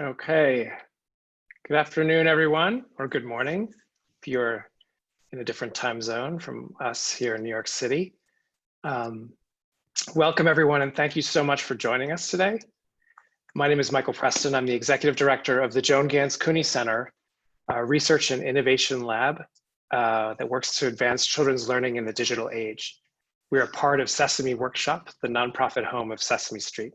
Okay, good afternoon, everyone, or good morning, if you're in a different time zone from us here in New York City. Welcome, everyone, and thank you so much for joining us today. My name is Michael Preston. I'm the Executive Director of the Joan Ganz Cooney Center, a Research and Innovation Lab that works to advance children's learning in the digital age. We are part of Sesame Workshop, the nonprofit home of Sesame Street.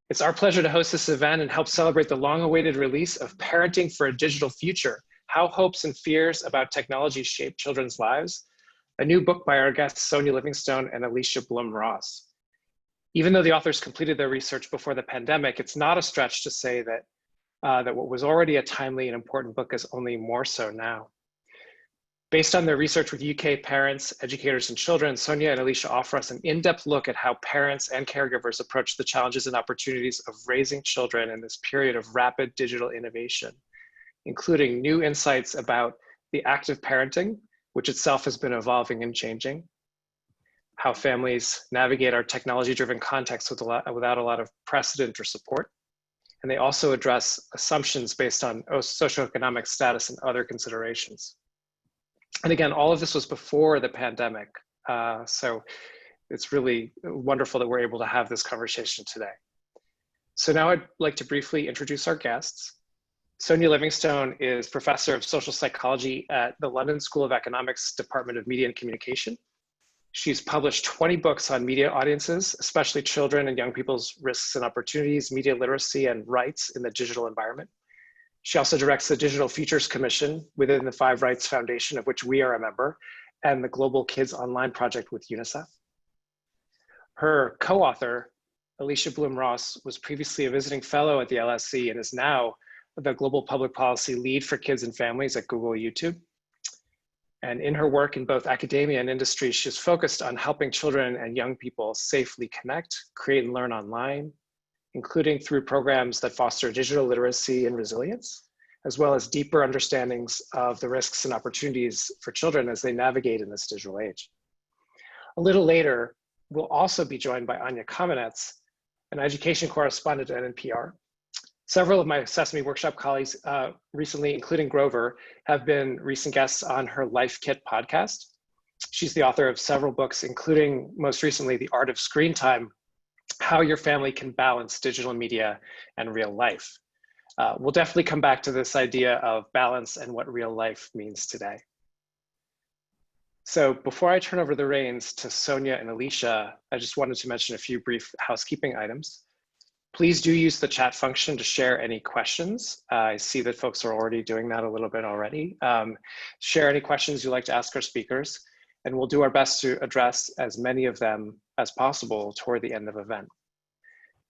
It's our pleasure to host this event and help celebrate the long-awaited release of Parenting for a Digital Future: How Hopes and Fears About Technology Shape Children's Lives, a new book by our guests Sonia Livingstone and Alicia Blum-Ross. Even though the authors completed their research before the pandemic, it's not a stretch to say that, that what was already a timely and important book is only more so now. Based on their research with UK parents, educators, and children, Sonia and Alicia offer us an in-depth look at how parents and caregivers approach the challenges and opportunities of raising children in this period of rapid digital innovation, including new insights about the act of parenting, which itself has been evolving and changing, how families navigate our technology-driven context without a lot of precedent or support, and they also address assumptions based on socioeconomic status and other considerations. And again, all of this was before the pandemic. So it's really wonderful that we're able to have this conversation today. So now I'd like to briefly introduce our guests. Sonia Livingstone is Professor of Social Psychology at the London School of Economics Department of Media and Communication. She's published 20 books on media audiences, especially children and young people's risks and opportunities, media literacy, and rights in the digital environment. She also directs the Digital Futures Commission within the Five Rights Foundation, of which we are a member, and the Global Kids Online Project with UNICEF. Her co-author, Alicia Blum-Ross, was previously a visiting fellow at the LSE and is now the Global Public Policy Lead for Kids and Families at Google YouTube. And in her work in both academia and industry, she's focused on helping children and young people safely connect, create, and learn online, including through programs that foster digital literacy and resilience, as well as deeper understandings of the risks and opportunities for children as they navigate in this digital age. A little later, we'll also be joined by Anya Kamenetz, an education correspondent at NPR. Several of my Sesame Workshop colleagues recently, including Grover, have been recent guests on her Life Kit podcast. She's the author of several books, including most recently, The Art of Screentime: How Your Family Can Balance Digital Media and Real Life. We'll definitely come back to this idea of balance and what real life means today. So before I turn over the reins to Sonia and Alicia, I just wanted to mention a few brief housekeeping items. Please do use the chat function to share any questions. I see that folks are already doing that a little bit already. Share any questions you'd like to ask our speakers, and we'll do our best to address as many of them as possible toward the end of the event.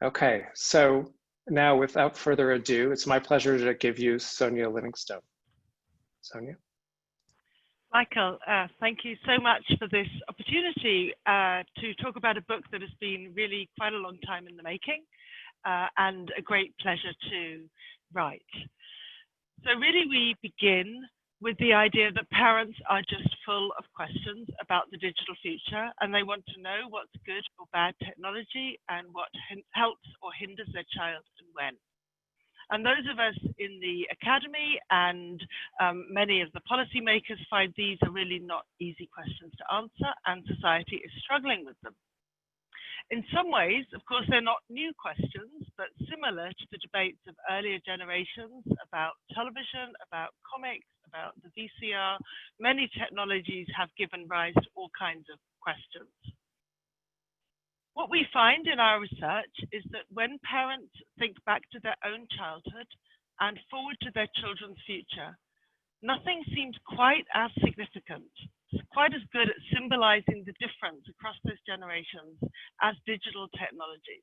Okay, so now without further ado, it's my pleasure to give you Sonia Livingstone. Sonia. Michael, thank you so much for this opportunity to talk about a book that has been really quite a long time in the making and a great pleasure to write. So really we begin with the idea that parents are just full of questions about the digital future, and they want to know what's good or bad technology and what helps or hinders their child and when. And those of us in the academy and many of the policymakers find these are really not easy questions to answer, and society is struggling with them. In some ways, of course, they're not new questions, but similar to the debates of earlier generations about television, about comics, about the VCR, many technologies have given rise to all kinds of questions. What we find in our research is that when parents think back to their own childhood and forward to their children's future, nothing seems quite as significant, quite as good at symbolizing the difference across those generations as digital technologies.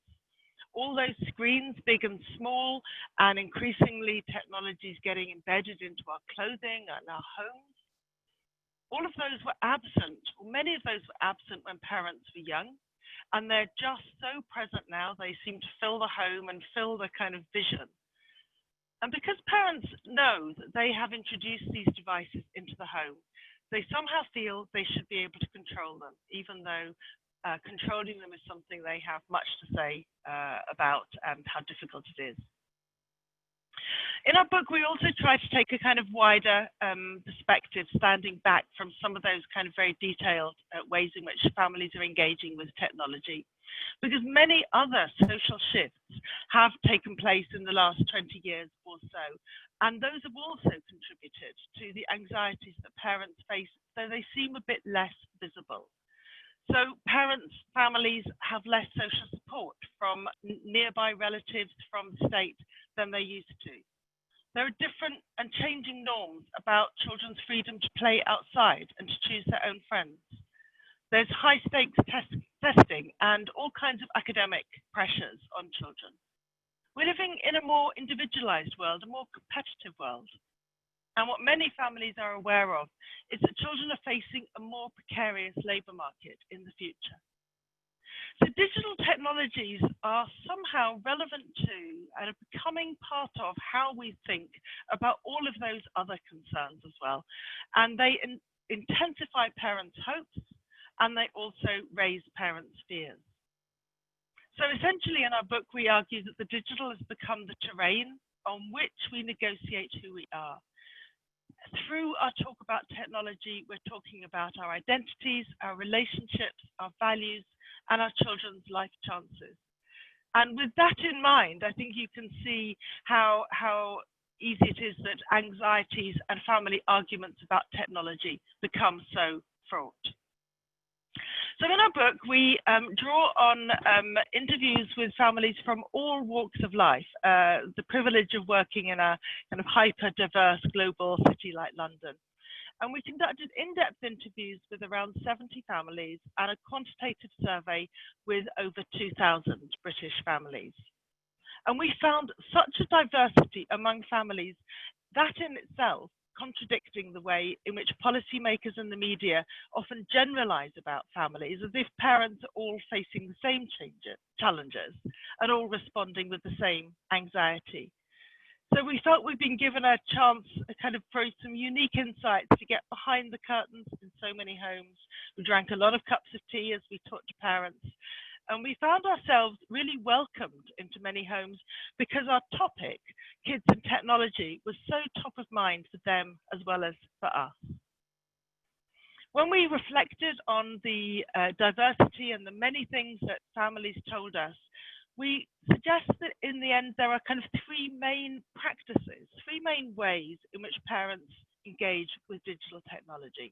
All those screens, big and small, and increasingly technologies getting embedded into our clothing and our homes, all of those were absent, or many of those were absent when parents were young, and they're just so present now, they seem to fill the home and fill the kind of vision. And because parents know that they have introduced these devices into the home, they somehow feel they should be able to control them, even though controlling them is something they have much to say about and how difficult it is. In our book, we also try to take a kind of wider perspective, standing back from some of those kind of very detailed ways in which families are engaging with technology, because many other social shifts have taken place in the last 20 years or so, and those have also contributed to the anxieties that parents face, though they seem a bit less visible. So parents, families have less social support from nearby relatives, from the state than they used to. There are different and changing norms about children's freedom to play outside and to choose their own friends. There's high stakes testing and all kinds of academic pressures on children. We're living in a more individualized world, a more competitive world. And what many families are aware of is that children are facing a more precarious labor market in the future. So digital technologies are somehow relevant to and are becoming part of how we think about all of those other concerns as well. And they intensify parents' hopes, and they also raise parents' fears. So essentially in our book, we argue that the digital has become the terrain on which we negotiate who we are. Through our talk about technology, we're talking about our identities, our relationships, our values, and our children's life chances. And with that in mind, I think you can see how easy it is that anxieties and family arguments about technology become so fraught. So in our book, we draw on interviews with families from all walks of life, the privilege of working in a kind of hyper-diverse global city like London. And we conducted in-depth interviews with around 70 families and a quantitative survey with over 2,000 British families. And we found such a diversity among families that in itself contradicting the way in which policymakers and the media often generalize about families as if parents are all facing the same challenges and all responding with the same anxiety. So we felt we've been given a chance kind of for some unique insights to get behind the curtains in so many homes. We drank a lot of cups of tea as we talked to parents, and we found ourselves really welcomed into many homes because our topic, kids and technology, was so top of mind for them as well as for us. When we reflected on the diversity and the many things that families told us, we suggest that in the end, there are kind of three main practices, three main ways in which parents engage with digital technology.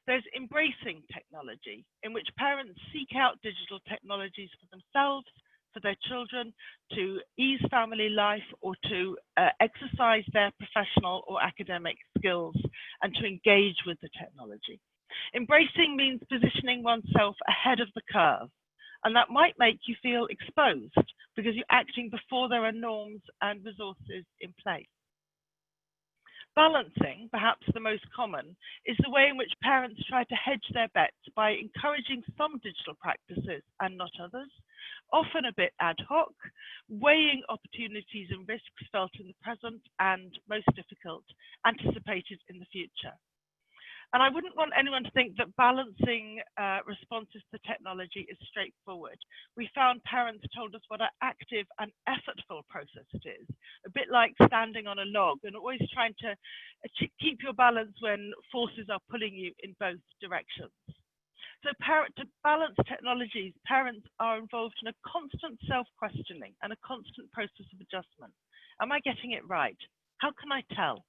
There's embracing technology, in which parents seek out digital technologies for themselves, for their children, to ease family life or to exercise their professional or academic skills and to engage with the technology. Embracing means positioning oneself ahead of the curve. And that might make you feel exposed because you're acting before there are norms and resources in place. Balancing, perhaps the most common, is the way in which parents try to hedge their bets by encouraging some digital practices and not others, often a bit ad hoc, weighing opportunities and risks felt in the present and, most difficult, anticipated in the future. And I wouldn't want anyone to think that balancing responses to technology is straightforward. We found parents told us what an active and effortful process it is, a bit like standing on a log and always trying to keep your balance when forces are pulling you in both directions. So to balance technologies, parents are involved in a constant self-questioning and a constant process of adjustment. Am I getting it right? How can I tell?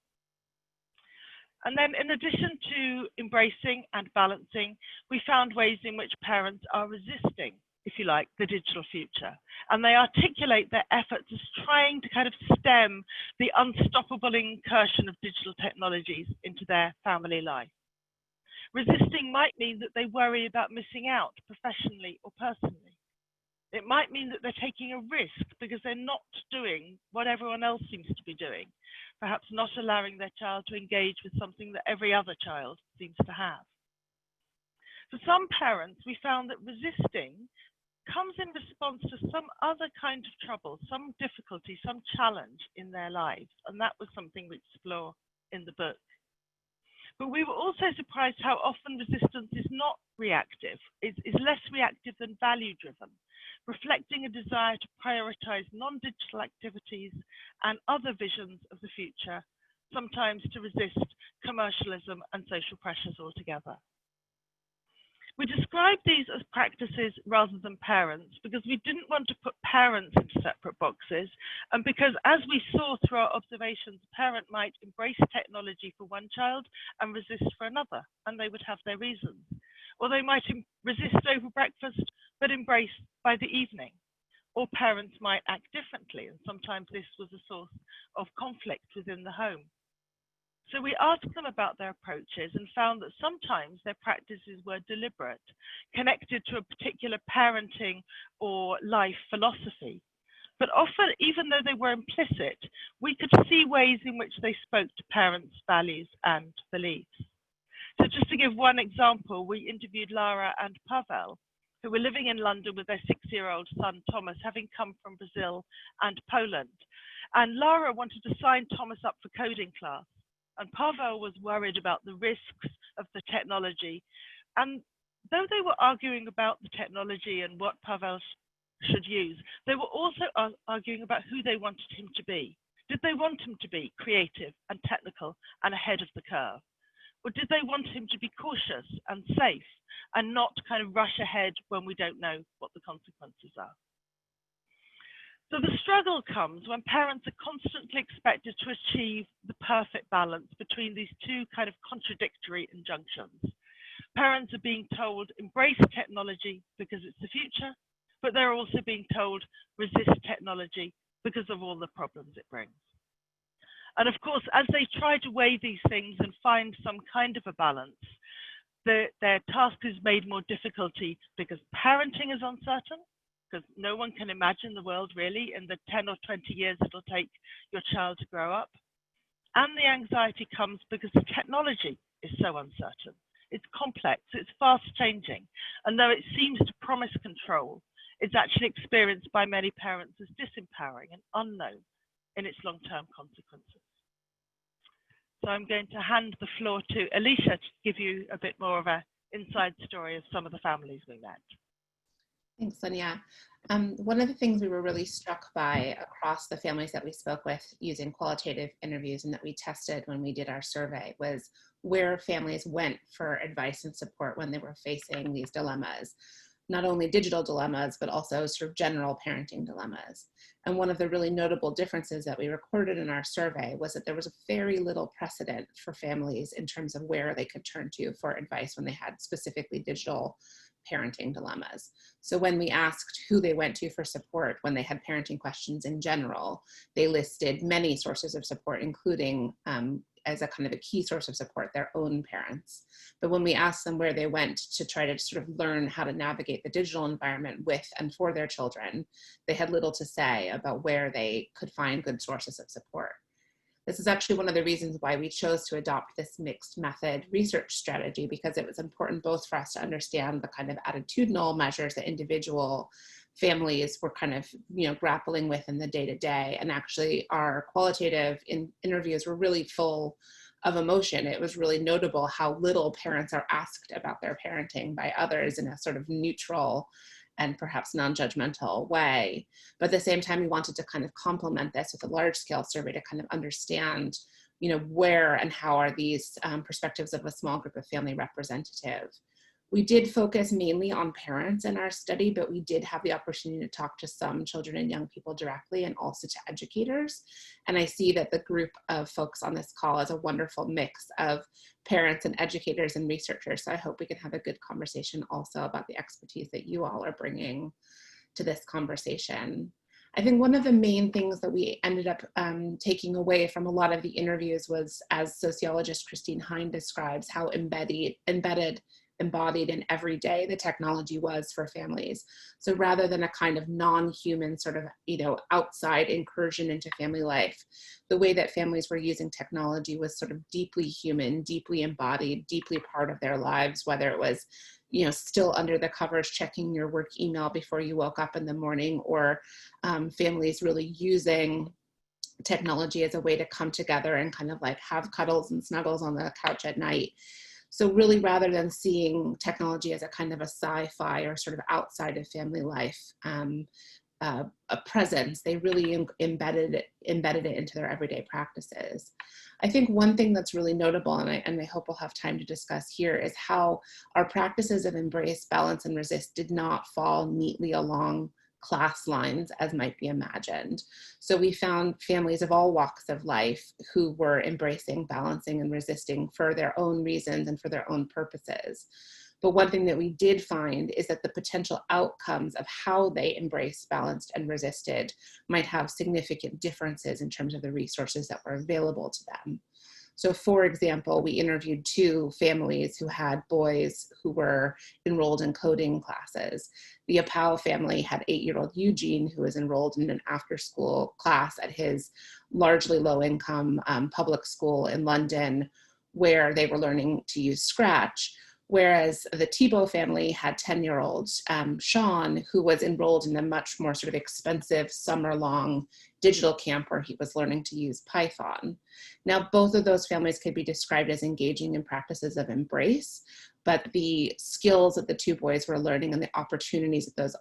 And then in addition to embracing and balancing, we found ways in which parents are resisting, if you like, the digital future. And they articulate their efforts as trying to kind of stem the unstoppable incursion of digital technologies into their family life. Resisting might mean that they worry about missing out professionally or personally. It might mean that they're taking a risk because they're not doing what everyone else seems to be doing, perhaps not allowing their child to engage with something that every other child seems to have. For some parents, we found that resisting comes in response to some other kind of trouble, some difficulty, some challenge in their lives, and that was something we explore in the book. But we were also surprised how often resistance is not reactive, is less reactive than value-driven. reflecting a desire to prioritize non-digital activities and other visions of the future, sometimes to resist commercialism and social pressures altogether. We describe these as practices rather than parents because we didn't want to put parents into separate boxes, and because, as we saw through our observations, a parent might embrace technology for one child and resist for another, and they would have their reasons. Or they might resist over breakfast but embrace by the evening. Or parents might act differently, and sometimes this was a source of conflict within the home. So we asked them about their approaches and found that sometimes their practices were deliberate, connected to a particular parenting or life philosophy. But often, even though they were implicit, we could see ways in which they spoke to parents' values and beliefs. So just to give one example, we interviewed Lara and Pavel, who were living in London with their 6-year-old son, Thomas, having come from Brazil and Poland. And Lara wanted to sign Thomas up for coding class. And Pavel was worried about the risks of the technology. And though they were arguing about the technology and what Pavel should use, they were also arguing about who they wanted him to be. Did they want him to be creative and technical and ahead of the curve? Or did they want him to be cautious and safe and not kind of rush ahead when we don't know what the consequences are? So the struggle comes when parents are constantly expected to achieve the perfect balance between these two kind of contradictory injunctions. Parents are being told, embrace technology because it's the future, but they're also being told, resist technology because of all the problems it brings. And of course, as they try to weigh these things and find some kind of a balance, their task is made more difficulty because parenting is uncertain, because no one can imagine the world really in the 10 or 20 years it'll take your child to grow up. And the anxiety comes because the technology is so uncertain. It's complex, it's fast changing. And though it seems to promise control, it's actually experienced by many parents as disempowering and unknown in its long-term consequences. So I'm going to hand the floor to Alicia to give you a bit more of an inside story of some of the families we met. Thanks, Sonia. One of the things we were really struck by across the families that we spoke with using qualitative interviews and that we tested when we did our survey was where families went for advice and support when they were facing these dilemmas. Not only digital dilemmas, but also sort of general parenting dilemmas. And one of the really notable differences that we recorded in our survey was that there was very little precedent for families in terms of where they could turn to for advice when they had specifically digital parenting dilemmas. So when we asked who they went to for support when they had parenting questions in general, they listed many sources of support, including as a kind of a key source of support, their own parents. But when we asked them where they went to try to sort of learn how to navigate the digital environment with and for their children, they had little to say about where they could find good sources of support. This is actually one of the reasons why we chose to adopt this mixed method research strategy, because it was important both for us to understand the kind of attitudinal measures that individual families were kind of, grappling with in the day-to-day. And actually our qualitative interviews were really full of emotion. It was really notable how little parents are asked about their parenting by others in a sort of neutral and perhaps non-judgmental way. But at the same time, we wanted to kind of complement this with a large-scale survey to kind of understand, where and how are these perspectives of a small group of family representative. We did focus mainly on parents in our study, but we did have the opportunity to talk to some children and young people directly and also to educators. And I see that the group of folks on this call is a wonderful mix of parents and educators and researchers. So I hope we can have a good conversation also about the expertise that you all are bringing to this conversation. I think one of the main things that we ended up taking away from a lot of the interviews was, as sociologist Christine Hine describes, how embodied and everyday the technology was for families. So rather than a kind of non-human sort of, outside incursion into family life, the way that families were using technology was sort of deeply human, deeply embodied, deeply part of their lives, whether it was, still under the covers checking your work email before you woke up in the morning, or families really using technology as a way to come together and kind of like have cuddles and snuggles on the couch at night. So really, rather than seeing technology as a kind of a sci-fi or sort of outside of family life a presence, they really embedded it into their everyday practices. I think one thing that's really notable, and I hope we'll have time to discuss here, is how our practices of embrace, balance, and resist did not fall neatly along class lines as might be imagined. So we found families of all walks of life who were embracing, balancing, and resisting for their own reasons and for their own purposes. But one thing that we did find is that the potential outcomes of how they embraced, balanced, and resisted might have significant differences in terms of the resources that were available to them. So for example, we interviewed 2 families who had boys who were enrolled in coding classes. The Apau family had 8-year-old Eugene, who was enrolled in an after-school class at his largely low-income public school in London, where they were learning to use Scratch. Whereas the Thibault family had 10-year-old Sean, who was enrolled in a much more sort of expensive summer-long digital camp where he was learning to use Python. Now, both of those families could be described as engaging in practices of embrace, but the skills that the 2 boys were learning and the opportunities that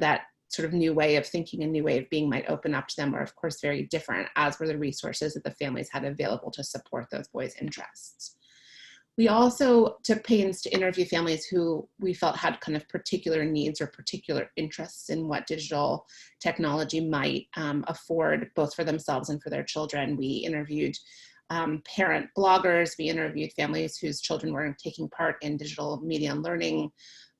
that sort of new way of thinking and new way of being might open up to them were, of course, very different, as were the resources that the families had available to support those boys' interests. We also took pains to interview families who we felt had kind of particular needs or particular interests in what digital technology might afford, both for themselves and for their children. We interviewed parent bloggers. We interviewed families whose children were taking part in digital media and learning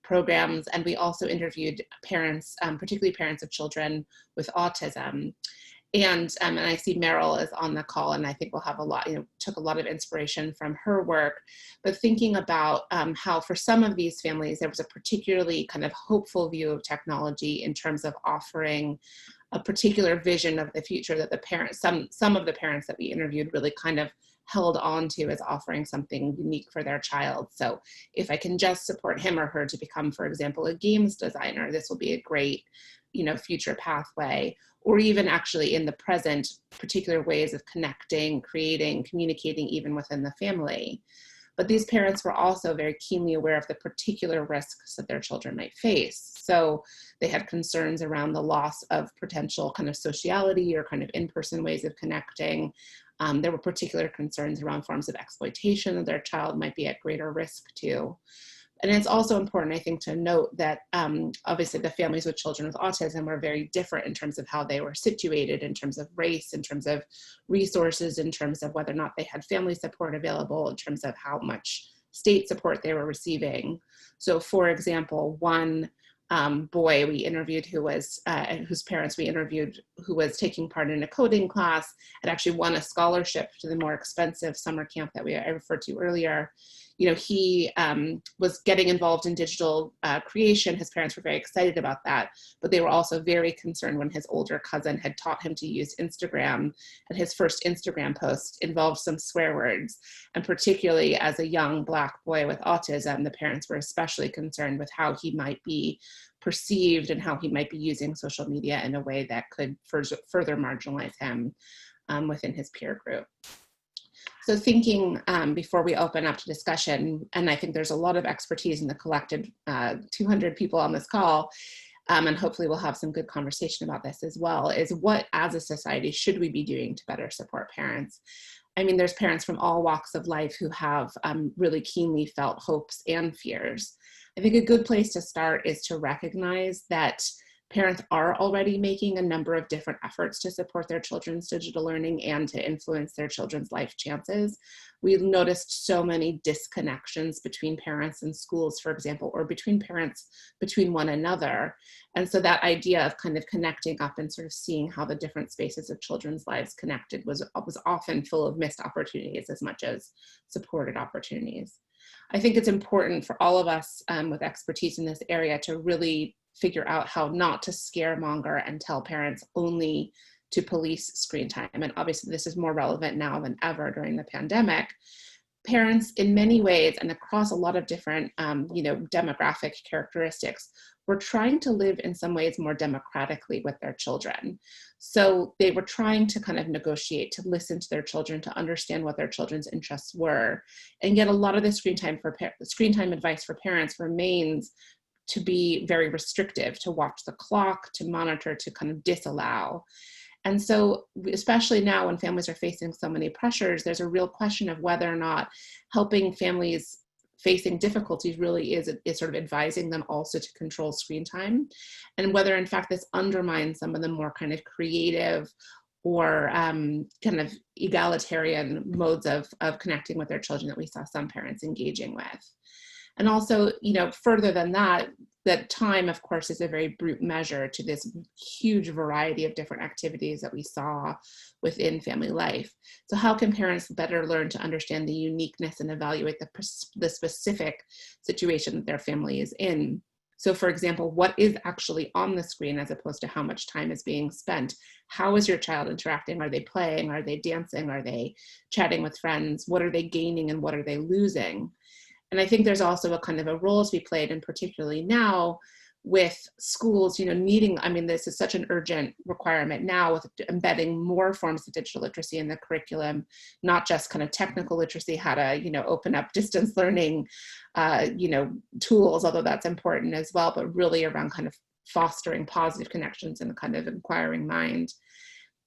programs. And we also interviewed parents, particularly parents of children with autism. And I see Meryl is on the call, and I think we'll have a lot, took a lot of inspiration from her work, but thinking about how for some of these families, there was a particularly kind of hopeful view of technology in terms of offering a particular vision of the future that the parents, some of the parents that we interviewed really kind of held on to as offering something unique for their child. So if I can just support him or her to become, for example, a games designer, this will be a great, future pathway. Or even actually in the present, particular ways of connecting, creating, communicating even within the family. But these parents were also very keenly aware of the particular risks that their children might face. So they had concerns around the loss of potential kind of sociality or kind of in-person ways of connecting. There were particular concerns around forms of exploitation that their child might be at greater risk to. And it's also important, I think, to note that obviously the families with children with autism were very different in terms of how they were situated, in terms of race, in terms of resources, in terms of whether or not they had family support available, in terms of how much state support they were receiving. So for example, one boy we interviewed whose parents we interviewed, who was taking part in a coding class, had actually won a scholarship to the more expensive summer camp that I referred to earlier. He was getting involved in digital creation. His parents were very excited about that, but they were also very concerned when his older cousin had taught him to use Instagram, and his first Instagram post involved some swear words. And particularly as a young Black boy with autism, the parents were especially concerned with how he might be perceived and how he might be using social media in a way that could further marginalize him within his peer group. So thinking before we open up to discussion, and I think there's a lot of expertise in the collected 200 people on this call, and hopefully we'll have some good conversation about this as well, is what as a society should we be doing to better support parents? I mean, there's parents from all walks of life who have really keenly felt hopes and fears. I think a good place to start is to recognize that parents are already making a number of different efforts to support their children's digital learning and to influence their children's life chances. We've noticed so many disconnections between parents and schools, for example, or between parents between one another. And so that idea of kind of connecting up and sort of seeing how the different spaces of children's lives connected was often full of missed opportunities as much as supported opportunities. I think it's important for all of us with expertise in this area to really figure out how not to scaremonger and tell parents only to police screen time. And obviously this is more relevant now than ever during the pandemic. parents in many ways and across a lot of different, demographic characteristics were trying to live in some ways more democratically with their children. So they were trying to kind of negotiate, to listen to their children, to understand what their children's interests were. And yet a lot of the screen time advice for parents remains to be very restrictive, to watch the clock, to monitor, to kind of disallow. And so, especially now when families are facing so many pressures, there's a real question of whether or not helping families facing difficulties really is sort of advising them also to control screen time, and whether in fact this undermines some of the more kind of creative or kind of egalitarian modes of connecting with their children that we saw some parents engaging with. And also, further than that, that time, of course, is a very brute measure to this huge variety of different activities that we saw within family life. So how can parents better learn to understand the uniqueness and evaluate the specific situation that their family is in? So for example, what is actually on the screen as opposed to how much time is being spent? How is your child interacting? Are they playing? Are they dancing? Are they chatting with friends? What are they gaining and what are they losing? And I think there's also a kind of a role to be played, and particularly now with schools, needing, this is such an urgent requirement now with embedding more forms of digital literacy in the curriculum, not just kind of technical literacy, how to, open up distance learning, tools, although that's important as well, but really around kind of fostering positive connections and a kind of inquiring mind.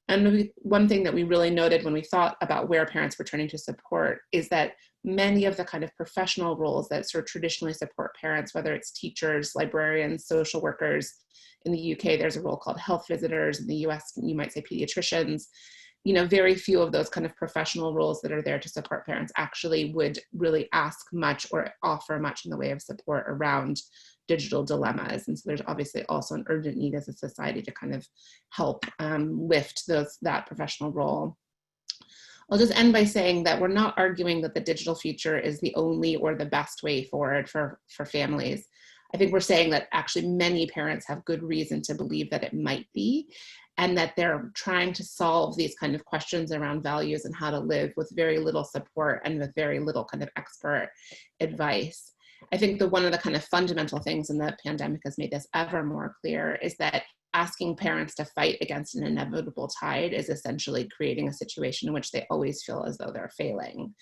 And one thing that we really noted when we thought about where parents were turning to support is that many of the kind of professional roles that sort of traditionally support parents, whether it's teachers, librarians, social workers, in the UK, there's a role called health visitors. In the US, you might say pediatricians. Very few of those kind of professional roles that are there to support parents actually would really ask much or offer much in the way of support around digital dilemmas. And so there's obviously also an urgent need as a society to kind of help lift that professional role. I'll just end by saying that we're not arguing that the digital future is the only or the best way forward for families. I think we're saying that actually many parents have good reason to believe that it might be, and that they're trying to solve these kind of questions around values and how to live with very little support and with very little kind of expert advice. I think one of the kind of fundamental things, and the pandemic has made this ever more clear, is that asking parents to fight against an inevitable tide is essentially creating a situation in which they always feel as though they're failing.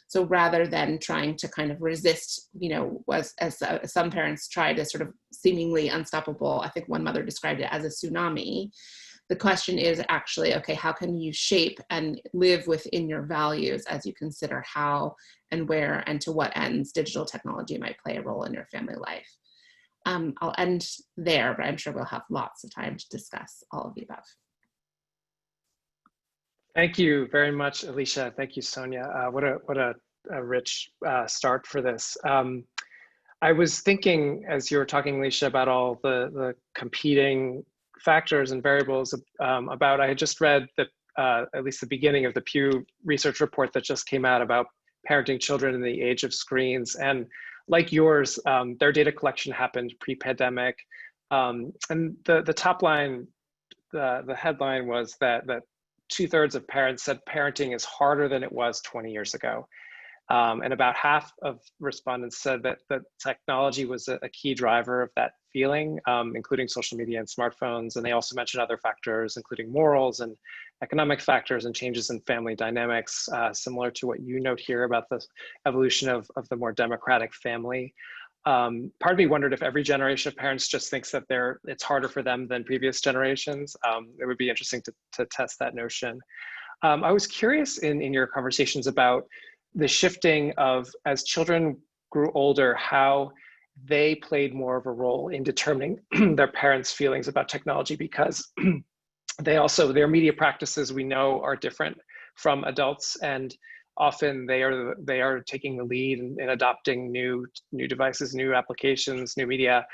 So rather than trying to kind of resist, as some parents try to sort of seemingly unstoppable, I think one mother described it as a tsunami. The question is actually, okay, how can you shape and live within your values as you consider how and where and to what ends digital technology might play a role in your family life? I'll end there, but I'm sure we'll have lots of time to discuss all of the above. Thank you very much, Alicia. Thank you, Sonia. What a rich start for this. I was thinking as you were talking, Alicia, about all the competing factors and variables I had just read at least the beginning of the Pew Research report that just came out about parenting children in the age of screens. And like yours, their data collection happened pre-pandemic. And the top line, the headline was that 2/3 of parents said parenting is harder than it was 20 years ago. And about half of respondents said that technology was a key driver of that feeling, including social media and smartphones. And they also mentioned other factors, including morals and economic factors and changes in family dynamics, similar to what you note here about the evolution of the more democratic family. Part of me wondered if every generation of parents just thinks that it's harder for them than previous generations. It would be interesting to test that notion. I was curious in your conversations about the shifting of, as children grew older, how they played more of a role in determining their parents' feelings about technology, because their media practices, we know, are different from adults, and often they are taking the lead in adopting new devices, new applications, new media.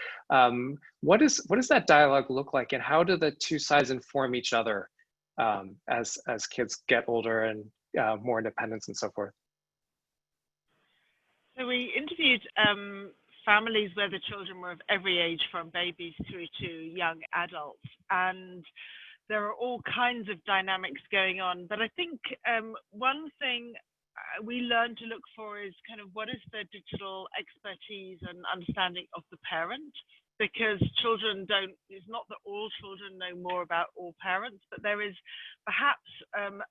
What does that dialogue look like, and how do the two sides inform each other as kids get older and more independence and so forth? So we interviewed families where the children were of every age, from babies through to young adults, and there are all kinds of dynamics going on. But I think one thing we learn to look for is kind of what is the digital expertise and understanding of the parent, because children don't, it's not that all children know more about all parents, but there is perhaps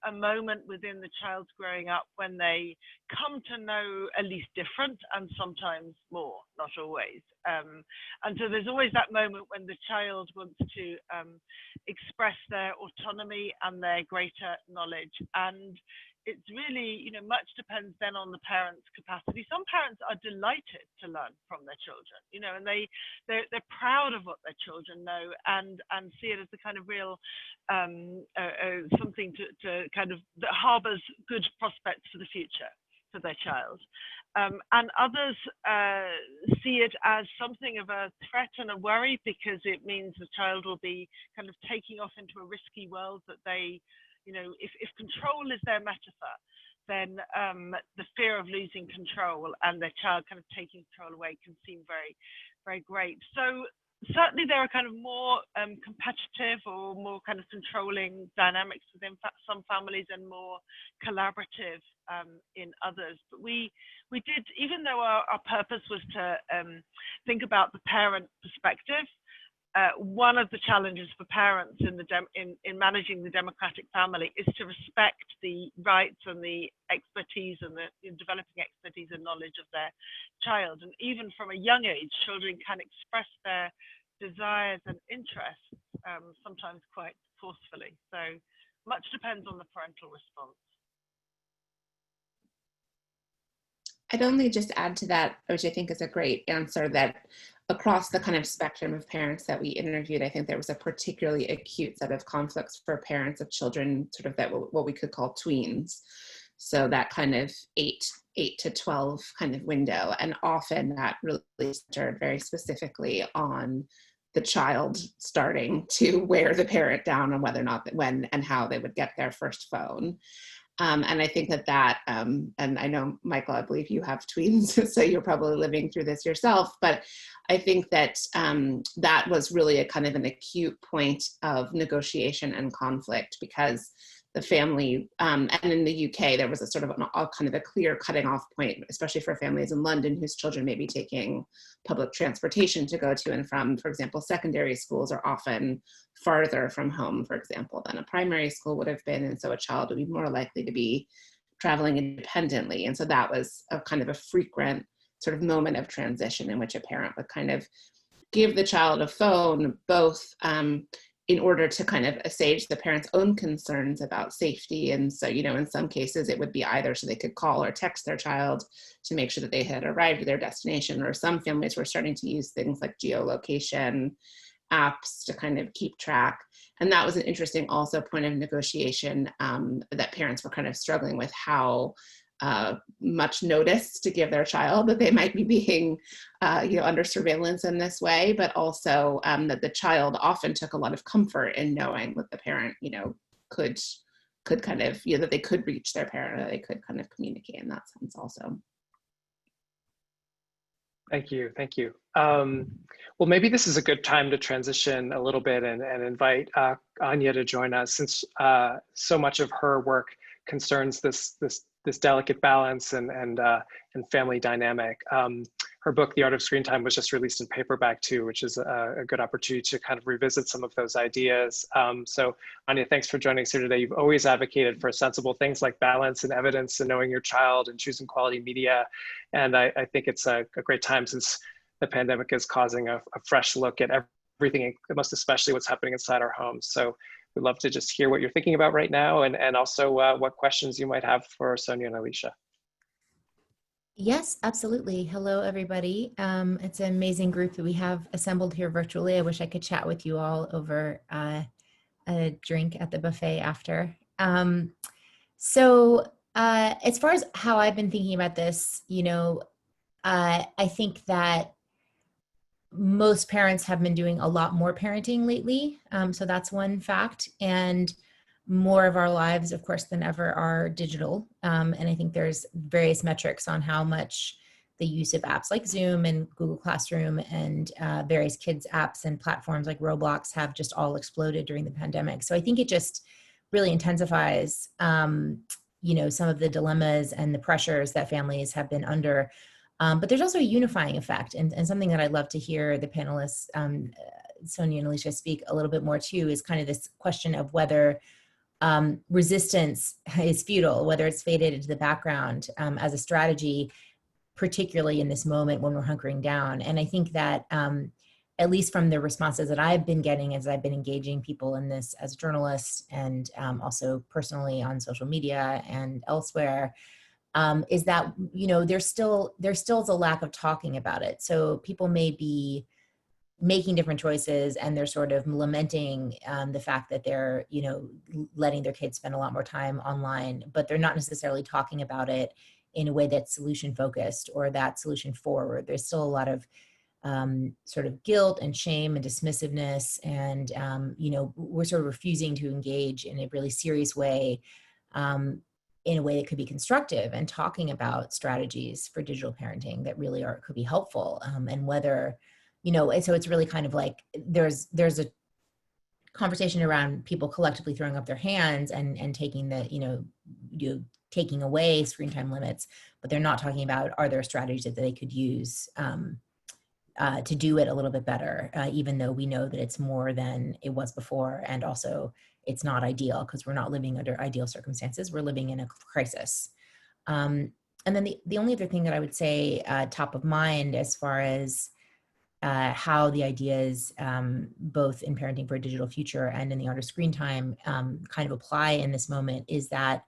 a moment within the child's growing up when they come to know at least different and sometimes more, not always. And so there's always that moment when the child wants to express their autonomy and their greater knowledge. And it's really, you know, much depends then on the parents' capacity. Some parents are delighted to learn from their children, you know, and they're proud of what their children know and see it as the kind of real something to kind of that harbors good prospects for the future for their child. And others see it as something of a threat and a worry, because it means the child will be kind of taking off into a risky world that they, you know, if control is their metaphor, then the fear of losing control and their child kind of taking control away can seem very, very great. So certainly there are kind of more competitive or more kind of controlling dynamics within some families and more collaborative in others. But we did, even though our purpose was to think about the parent perspective, one of the challenges for parents in managing the democratic family is to respect the rights and the expertise and the developing expertise and knowledge of their child. And even from a young age, children can express their desires and interests sometimes quite forcefully. So much depends on the parental response. I'd only just add to that, which I think is a great answer, that across the kind of spectrum of parents that we interviewed, I think there was a particularly acute set of conflicts for parents of children sort of that what we could call tweens. So that kind of 8 to 12 kind of window. And often that really centered very specifically on the child starting to wear the parent down on whether or not, when and how they would get their first phone. And I think that, and I know, Michael, I believe you have tweens, so you're probably living through this yourself, but I think that that was really a kind of an acute point of negotiation and conflict, because the family, and in the UK, there was a sort of a kind of a clear cutting off point, especially for families in London whose children may be taking public transportation to go to and from, for example, secondary schools are often farther from home, for example, than a primary school would have been. And so a child would be more likely to be traveling independently. And so that was a kind of a frequent sort of moment of transition in which a parent would kind of give the child a phone, both in order to kind of assuage the parents' own concerns about safety. And so, you know, in some cases it would be either so they could call or text their child to make sure that they had arrived at their destination, or some families were starting to use things like geolocation apps to kind of keep track. And that was an interesting also point of negotiation, that parents were kind of struggling with how much notice to give their child that they might be being you know, under surveillance in this way, but also that the child often took a lot of comfort in knowing that the parent, you know, could kind of, you know, that they could reach their parent, or they could kind of communicate in that sense also. Thank you. Thank you. Well, maybe this is a good time to transition a little bit and invite Anya to join us, since so much of her work concerns this delicate balance and family dynamic. Her book, The Art of Screentime, was just released in paperback too, which is a good opportunity to kind of revisit some of those ideas. So Anya, thanks for joining us here today. You've always advocated for sensible things like balance and evidence and knowing your child and choosing quality media. And I think it's a great time, since the pandemic is causing a fresh look at everything, most especially what's happening inside our homes. So we'd love to just hear what you're thinking about right now, and also what questions you might have for Sonia and Alicia. Yes, absolutely. Hello, everybody. It's an amazing group that we have assembled here virtually. I wish I could chat with you all over a drink at the buffet after. So as far as how I've been thinking about this, you know, I think that most parents have been doing a lot more parenting lately. So that's one fact. And more of our lives, of course, than ever are digital. And I think there's various metrics on how much the use of apps like Zoom and Google Classroom and various kids apps and platforms like Roblox have just all exploded during the pandemic. So I think it just really intensifies, you some of the dilemmas and the pressures that families have been under. But there's also a unifying effect, and something that I'd love to hear the panelists, Sonia and Alicia, speak a little bit more to is kind of this question of whether resistance is futile, whether it's faded into the background as a strategy, particularly in this moment when we're hunkering down. And I think that at least from the responses that I've been getting as I've been engaging people in this as a journalist and also personally on social media and elsewhere, is that, there still is a lack of talking about it. So people may be making different choices and they're sort of lamenting the fact that they're, letting their kids spend a lot more time online, but they're not necessarily talking about it in a way that's solution focused or that solution forward. There's still a lot of sort of guilt and shame and dismissiveness. And, we're sort of refusing to engage in a really serious way, in a way that could be constructive and talking about strategies for digital parenting that really could be helpful. And whether, and so it's really kind of like there's a conversation around people collectively throwing up their hands and taking taking away screen time limits, but they're not talking about, are there strategies that they could use to do it a little bit better, even though we know that it's more than it was before. And also it's not ideal because we're not living under ideal circumstances. We're living in a crisis. And then the only other thing that I would say top of mind as far as how the ideas both in Parenting for a Digital Future and in the Art of Screen Time kind of apply in this moment is that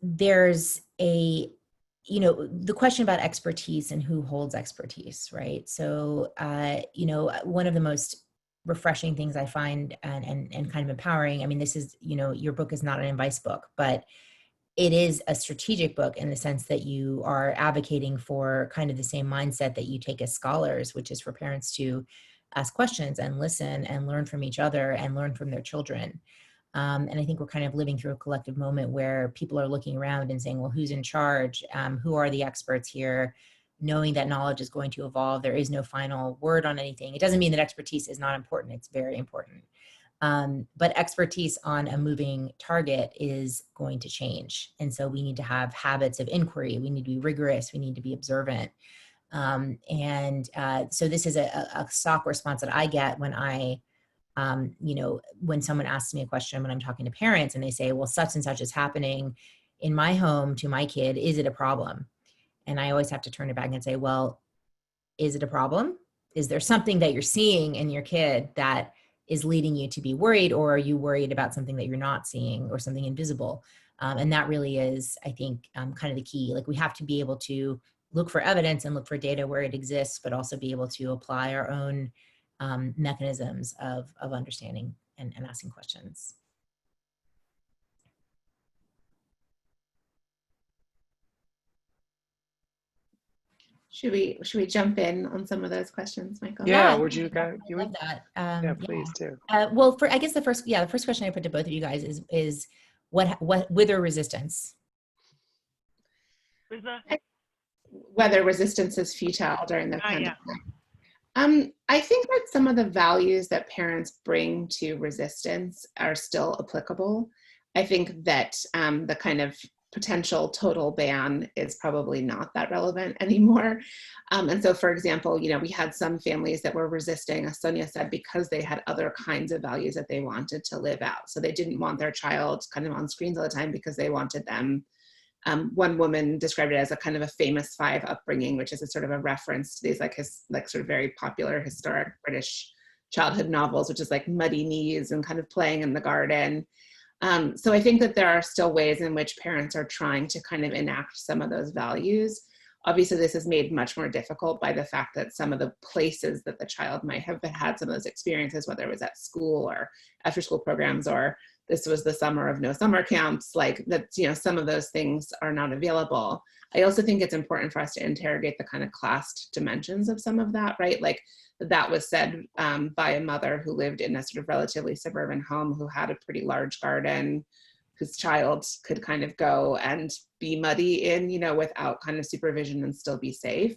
there's the question about expertise and who holds expertise, right? So, one of the most refreshing things I find and kind of empowering, I mean, this is, your book is not an advice book, but it is a strategic book in the sense that you are advocating for kind of the same mindset that you take as scholars, which is for parents to ask questions and listen and learn from each other and learn from their children. And I think we're kind of living through a collective moment where people are looking around and saying, well, who's in charge? Who are the experts here? Knowing that knowledge is going to evolve. There is no final word on anything. It doesn't mean that expertise is not important. It's very important. But expertise on a moving target is going to change. And so we need to have habits of inquiry. We need to be rigorous. We need to be observant. So this is a stock response that I get when when someone asks me a question, when I'm talking to parents and they say, well, such and such is happening in my home to my kid, is it a problem? And I always have to turn it back and say, well, is it a problem? Is there something that you're seeing in your kid that is leading you to be worried, or are you worried about something that you're not seeing or something invisible? And that really is, I think, kind of the key. Like, we have to be able to look for evidence and look for data where it exists, but also be able to apply our own mechanisms of understanding and asking questions. Should we jump in on some of those questions, Michael? Yeah, would you guys? I love that. Yeah, please do. Well, I guess the first question I put to both of you guys is what whether resistance. Whether resistance is futile during the pandemic. I think that some of the values that parents bring to resistance are still applicable. I think that the kind of potential total ban is probably not that relevant anymore. And so, for example, we had some families that were resisting, as Sonia said, because they had other kinds of values that they wanted to live out. So they didn't want their child kind of on screens all the time because they wanted them. One woman described it as a kind of a famous five upbringing, which is a sort of a reference to these like sort of very popular historic British childhood novels, which is like muddy knees and kind of playing in the garden. So I think that there are still ways in which parents are trying to kind of enact some of those values. Obviously, this is made much more difficult by the fact that some of the places that the child might have had some of those experiences, whether it was at school or after school programs, or this was the summer of no summer camps, like that, some of those things are not available. I also think it's important for us to interrogate the kind of classed dimensions of some of that, right? Like that was said by a mother who lived in a sort of relatively suburban home who had a pretty large garden, whose child could kind of go and be muddy in, without kind of supervision and still be safe.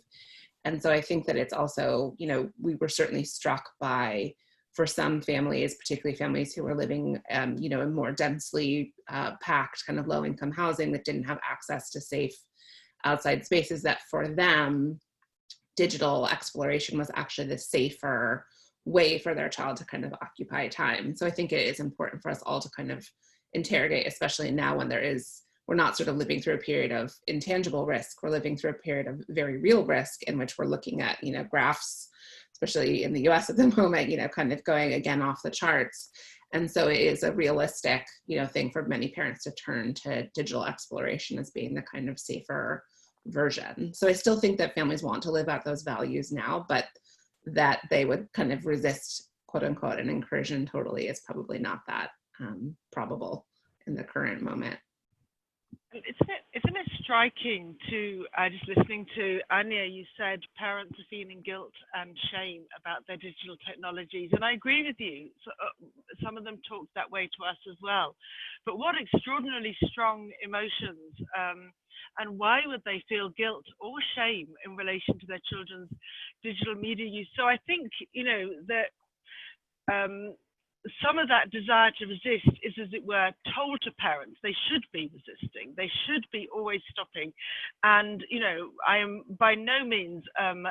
And so I think that it's also, we were certainly struck by for some families, particularly families who were living, you know, in more densely packed kind of low-income housing that didn't have access to safe outside spaces, that for them, digital exploration was actually the safer way for their child to kind of occupy time. So I think it is important for us all to kind of interrogate, especially now when we're not sort of living through a period of intangible risk, we're living through a period of very real risk in which we're looking at, you know, graphs, especially in the US at the moment, you know, kind of going again off the charts. And so it is a realistic, you know, thing for many parents to turn to digital exploration as being the kind of safer version. So I still think that families want to live out those values now, but that they would kind of resist, quote unquote, an incursion totally is probably not that probable in the current moment. Isn't it striking to, just listening to Anya, you said parents are feeling guilt and shame about their digital technologies. And I agree with you. So, some of them talked that way to us as well. But what extraordinarily strong emotions, and why would they feel guilt or shame in relation to their children's digital media use? So I think, you know, that some of that desire to resist is, as it were, told to parents. They should be resisting. They should be always stopping. And, you know, I am by no means an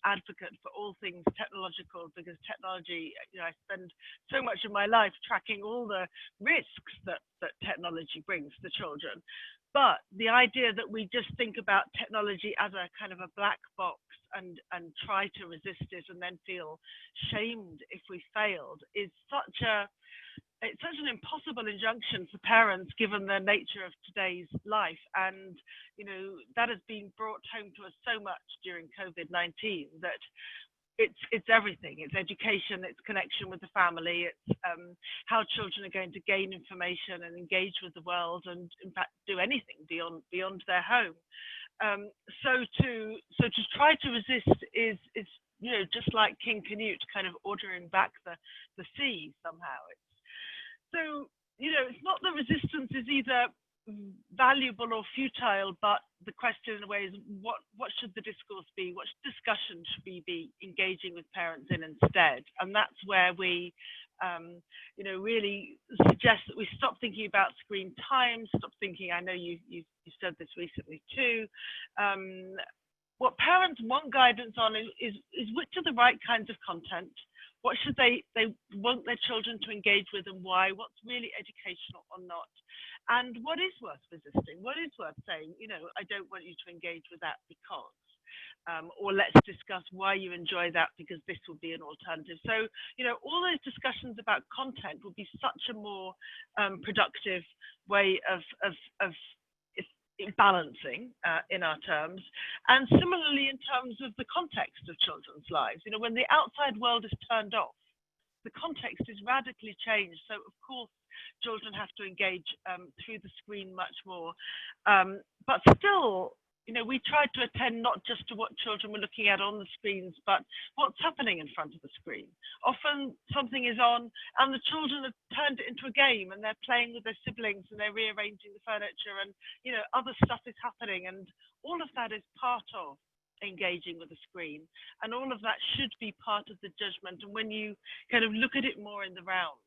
advocate for all things technological, because technology, you know, I spend so much of my life tracking all the risks that technology brings to children. But the idea that we just think about technology as a kind of a black box and try to resist it and then feel shamed if we failed is such an impossible injunction for parents, given the nature of today's life. And, you know, that has been brought home to us so much during COVID-19 that it's everything. It's education, it's connection with the family, it's how children are going to gain information and engage with the world, and in fact do anything beyond their home. So to try to resist is you know, just like King Canute kind of ordering back the sea somehow. So, you know, it's not that resistance is either valuable or futile, but the question in a way is what should the discourse be? What discussion should we be engaging with parents in instead? And that's where we you know, really suggest that we stop thinking about screen time, stop thinking, I know you said this recently too, what parents want guidance on is which are the right kinds of content, what should they want their children to engage with and why, what's really educational or not, and what is worth resisting, what is worth saying, you know, I don't want you to engage with that because, or let's discuss why you enjoy that because this will be an alternative. So, you know, all those discussions about content will be such a more productive way of balancing in our terms. And similarly, in terms of the context of children's lives, you know, when the outside world is turned off, the context is radically changed. So, of course, children have to engage through the screen much more. But still, you know, we tried to attend not just to what children were looking at on the screens, but what's happening in front of the screen. Often something is on and the children have turned it into a game and they're playing with their siblings and they're rearranging the furniture and, you know, other stuff is happening. And all of that is part of engaging with the screen. And all of that should be part of the judgment. And when you kind of look at it more in the round,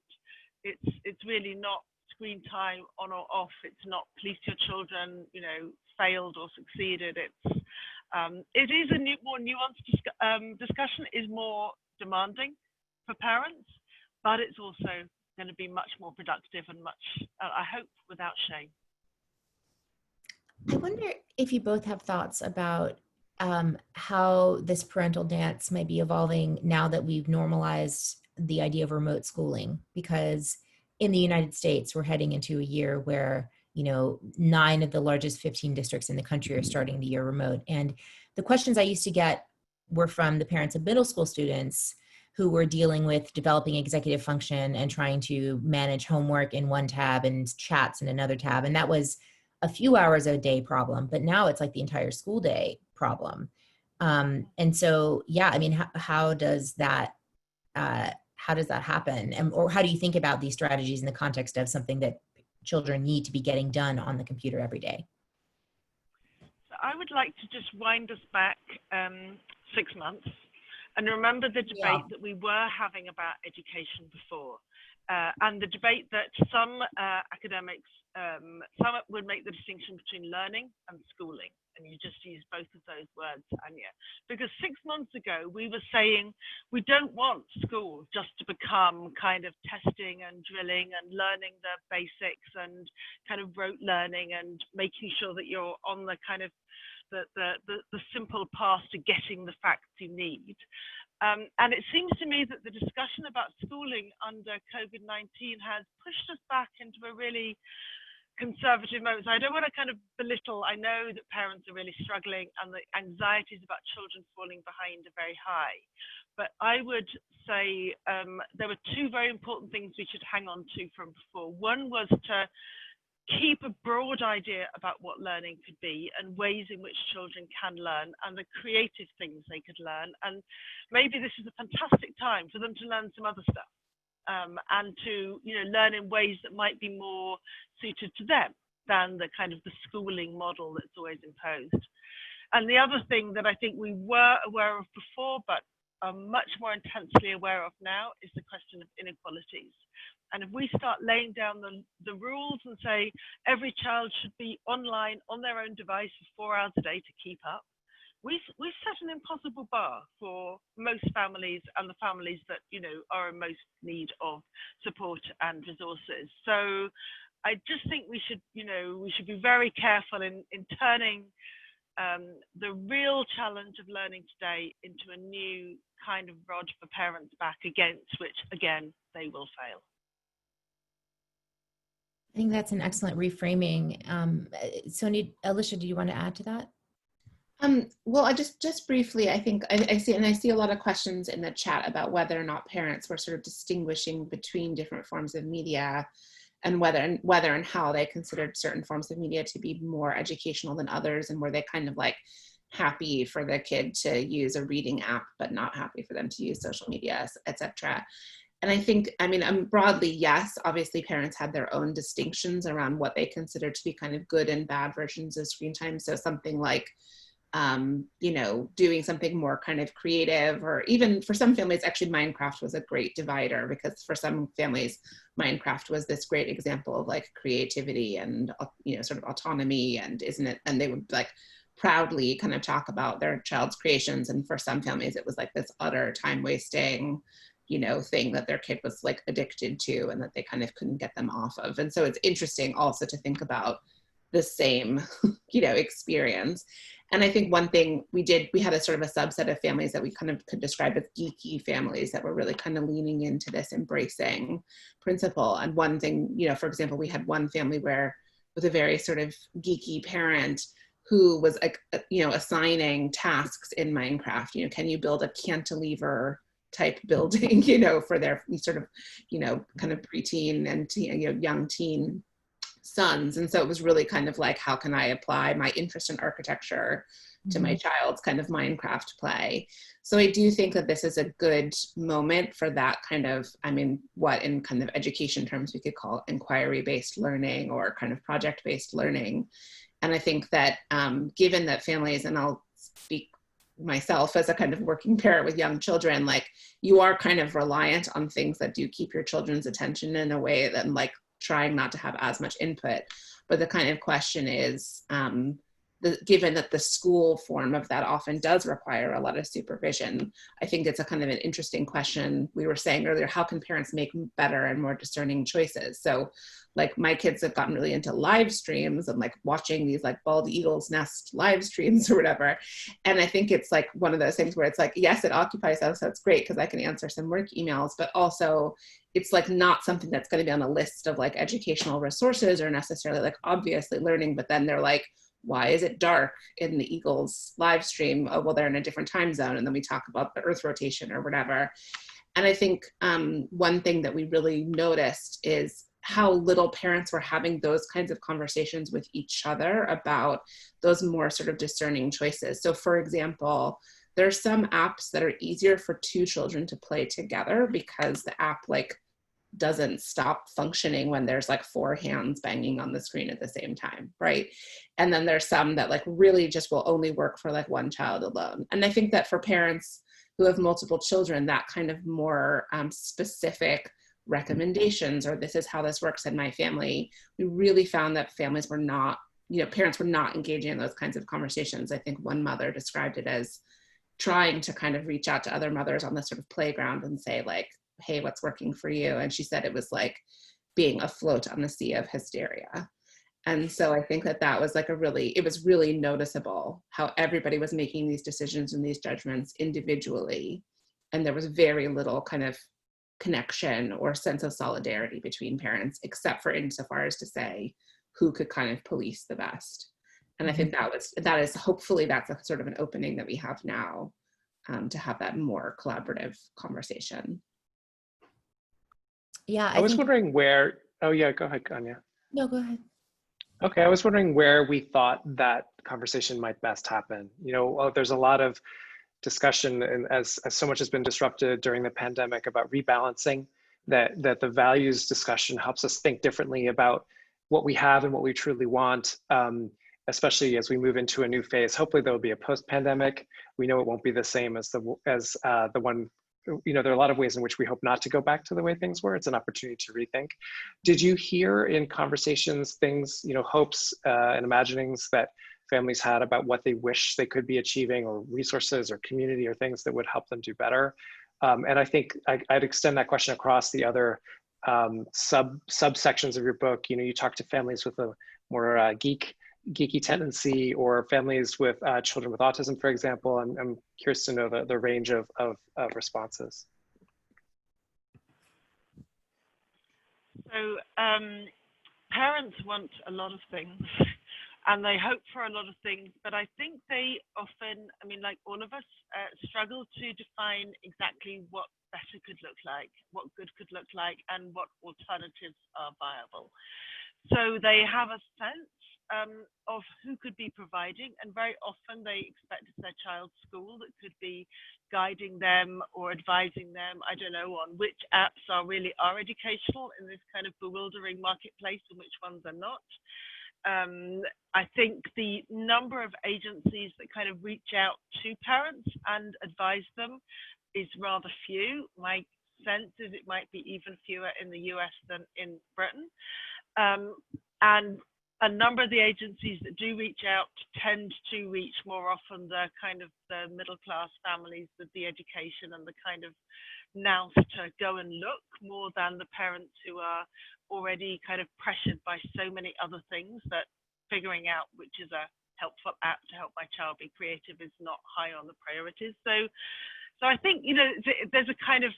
it's really not screen time on or off. It's not police your children, you know, failed or succeeded. It is a more nuanced discussion, is more demanding for parents, but it's also going to be much more productive and much, I hope, without shame. I wonder if you both have thoughts about how this parental dance may be evolving now that we've normalized the idea of remote schooling, because in the United States, we're heading into a year where, you know, 9 of the largest 15 districts in the country are starting the year remote. And the questions I used to get were from the parents of middle school students who were dealing with developing executive function and trying to manage homework in one tab and chats in another tab. And that was a few hours a day problem, but now it's like the entire school day problem. And so, yeah, I mean, how does that happen? Or how do you think about these strategies in the context of something that children need to be getting done on the computer every day? So I would like to just wind us back 6 months and remember the Yeah. debate that we were having about education before, and the debate that some academics, some would make the distinction between learning and schooling. And you just used both of those words, Anya. Because 6 months ago, we were saying we don't want school just to become kind of testing and drilling and learning the basics and kind of rote learning and making sure that you're on the kind of the simple path to getting the facts you need. And it seems to me that the discussion about schooling under COVID-19 has pushed us back into a really conservative moments. I don't want to kind of belittle. I know that parents are really struggling and the anxieties about children falling behind are very high. But I would say there were two very important things we should hang on to from before. One was to keep a broad idea about what learning could be and ways in which children can learn and the creative things they could learn. And maybe this is a fantastic time for them to learn some other stuff. And to learn in ways that might be more suited to them than the kind of the schooling model that's always imposed. And the other thing that I think we were aware of before, but are much more intensely aware of now, is the question of inequalities. And if we start laying down the rules and say every child should be online on their own device for 4 hours a day to keep up, we set an impossible bar for most families and the families that are in most need of support and resources. So I just think we should be very careful in turning the real challenge of learning today into a new kind of rod for parents back against which again they will fail. I think that's an excellent reframing. Sonia, Alicia, do you want to add to that? Well, I just briefly, I think I see a lot of questions in the chat about whether or not parents were sort of distinguishing between different forms of media and whether and how they considered certain forms of media to be more educational than others, and were they kind of like happy for the kid to use a reading app but not happy for them to use social media, etc. And I think, broadly, yes, obviously parents had their own distinctions around what they considered to be kind of good and bad versions of screen time. So something like doing something more kind of creative, or even for some families, actually Minecraft was a great divider, because for some families, Minecraft was this great example of like creativity and, sort of autonomy, and they would like proudly kind of talk about their child's creations. And for some families, it was like this utter time wasting, thing that their kid was like addicted to and that they kind of couldn't get them off of. And so it's interesting also to think about the same, experience. And I think one thing we had a sort of a subset of families that we kind of could describe as geeky families that were really kind of leaning into this embracing principle. And one thing, for example, we had one family with a very sort of geeky parent who was like, assigning tasks in Minecraft. Can you build a cantilever type building, for their sort of, kind of preteen and young teen sons. And so it was really kind of like, how can I apply my interest in architecture to my child's kind of Minecraft play? So I do think that this is a good moment for that kind of, what in kind of education terms we could call inquiry-based learning or kind of project-based learning. And I think that given that families, and I'll speak myself as a kind of working parent with young children, like you are kind of reliant on things that do keep your children's attention in a way that like trying not to have as much input. But the kind of question is, given that the school form of that often does require a lot of supervision, I think it's a kind of an interesting question. We were saying earlier, how can parents make better and more discerning choices? So like my kids have gotten really into live streams and like watching these like bald eagle's nest live streams or whatever. And I think it's like one of those things where it's like, yes, it occupies us. So it's great because I can answer some work emails, but also it's like not something that's going to be on a list of like educational resources or necessarily like obviously learning, but then they're like, why is it dark in the Eagles live stream? Oh, well, they're in a different time zone. And then we talk about the Earth rotation or whatever. And I think one thing that we really noticed is how little parents were having those kinds of conversations with each other about those more sort of discerning choices. So for example, there are some apps that are easier for two children to play together because the app like doesn't stop functioning when there's like four hands banging on the screen at the same time, right? And then there's some that like really just will only work for like one child alone. And I think that for parents, who have multiple children, that kind of more specific recommendations, or this is how this works in my family, we really found that families were not, parents were not engaging in those kinds of conversations. I think one mother described it as trying to kind of reach out to other mothers on the sort of playground and say like, hey, what's working for you? And she said it was like being afloat on the sea of hysteria. And so I think that was like it was really noticeable how everybody was making these decisions and these judgments individually. And there was very little kind of connection or sense of solidarity between parents, except for insofar as to say who could kind of police the best. And I think that is hopefully that's a sort of an opening that we have now to have that more collaborative conversation. Yeah, I was wondering where, oh yeah, go ahead, Anya. No, go ahead. Okay, I was wondering where we thought that conversation might best happen. There's a lot of discussion, and as so much has been disrupted during the pandemic, about rebalancing, that the values discussion helps us think differently about what we have and what we truly want, especially as we move into a new phase. Hopefully there will be a post-pandemic. We know it won't be the same as the one. There are a lot of ways in which we hope not to go back to the way things were. It's an opportunity to rethink. Did you hear in conversations things, hopes and imaginings that families had about what they wish they could be achieving, or resources or community or things that would help them do better? And I think I'd extend that question across the other subsections of your book. You talk to families with a more geeky tendency, or families with children with autism, for example. I'm curious to know the range of responses. So parents want a lot of things and they hope for a lot of things, but I think they often, like all of us, struggle to define exactly what better could look like, what good could look like, and what alternatives are viable. So they have a sense of who could be providing, and very often they expect it's their child's school that could be guiding them or advising them, I don't know, on which apps are educational in this kind of bewildering marketplace and which ones are not. I think the number of agencies that kind of reach out to parents and advise them is rather few. My sense is it might be even fewer in the US than in Britain. And a number of the agencies that do reach out tend to reach more often the kind of the middle class families with the education and the kind of nous to go and look, more than the parents who are already kind of pressured by so many other things that figuring out which is a helpful app to help my child be creative is not high on the priorities. So I think, there's a kind of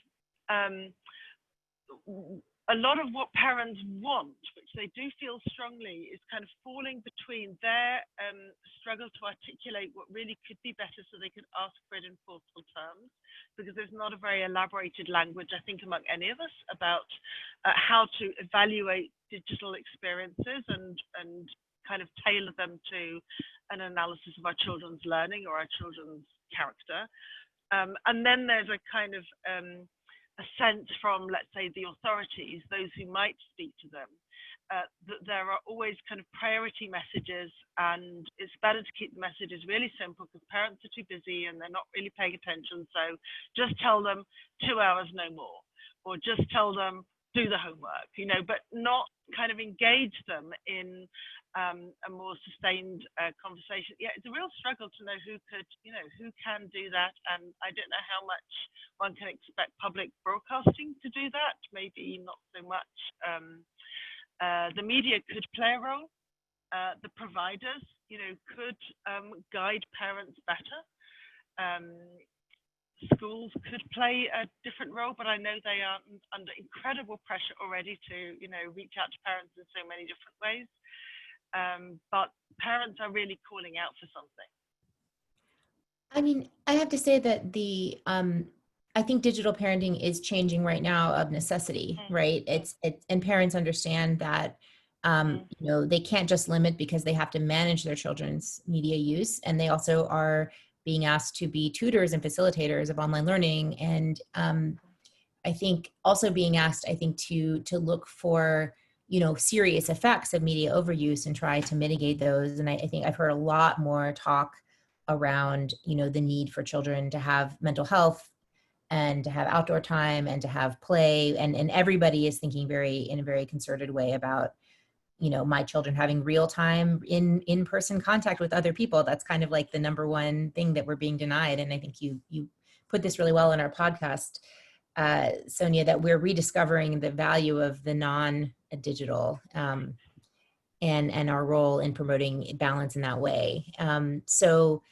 a lot of what parents want, which they do feel strongly, is kind of falling between their struggle to articulate what really could be better so they could ask for it in forceful terms, because there's not a very elaborated language, I think, among any of us about how to evaluate digital experiences and kind of tailor them to an analysis of our children's learning or our children's character. And then there's a kind of a sense from, let's say, the authorities, those who might speak to them, that there are always kind of priority messages, and it's better to keep the messages really simple because parents are too busy and they're not really paying attention. So just tell them 2 hours, no more, or just tell them do the homework, but not kind of engage them in a more sustained conversation. Yeah, it's a real struggle to know who can do that. And I don't know how much one can expect public broadcasting to do that. Maybe not so much. The media could play a role. The providers, could guide parents better. Schools could play a different role, but I know they are under incredible pressure already to, reach out to parents in so many different ways. But parents are really calling out for something. I have to say that I think digital parenting is changing right now of necessity, right? And parents understand that, they can't just limit because they have to manage their children's media use. And they also are being asked to be tutors and facilitators of online learning. And I think also being asked, to look for, serious effects of media overuse and try to mitigate those. And I think I've heard a lot more talk around, the need for children to have mental health and to have outdoor time and to have play. And everybody is thinking in a very concerted way about, my children having real time in-person contact with other people. That's kind of like the number one thing that we're being denied. And I think you put this really well in our podcast, Sonia, that we're rediscovering the value of the non-digital and our role in promoting balance in that way. So,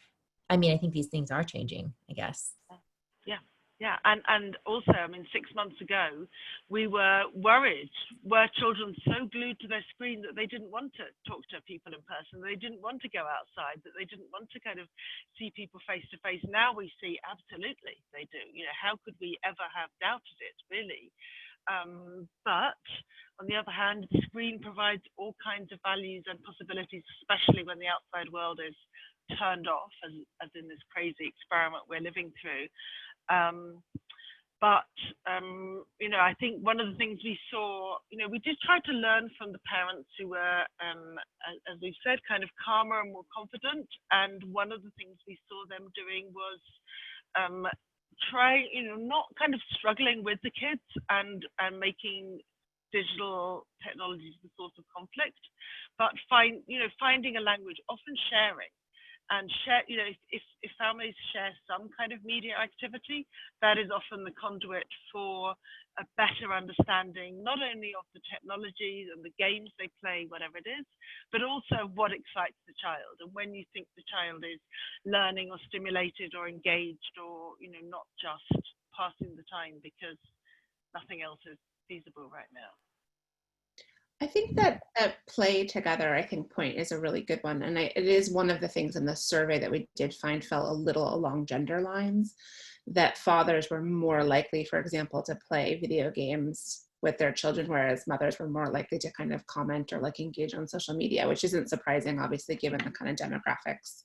I mean, I think these things are changing, I guess. Yeah, and also, 6 months ago, we were worried. Were children so glued to their screen that they didn't want to talk to people in person, they didn't want to go outside, that they didn't want to kind of see people face to face? Now we see absolutely they do. How could we ever have doubted it, really? But on the other hand, the screen provides all kinds of values and possibilities, especially when the outside world is turned off, as in this crazy experiment we're living through. I think one of the things we saw, we did try to learn from the parents who were, as we've said, kind of calmer and more confident. And one of the things we saw them doing was trying, not kind of struggling with the kids and making digital technologies the source of conflict, but finding a language, often sharing. And share, if families share some kind of media activity, that is often the conduit for a better understanding, not only of the technologies and the games they play, whatever it is, but also what excites the child. And when you think the child is learning or stimulated or engaged or, not just passing the time because nothing else is feasible right now. I think that play together, point is a really good one. And it is one of the things in the survey that we did find fell a little along gender lines, that fathers were more likely, for example, to play video games with their children, whereas mothers were more likely to kind of comment or engage on social media, which isn't surprising, obviously, given the kind of demographics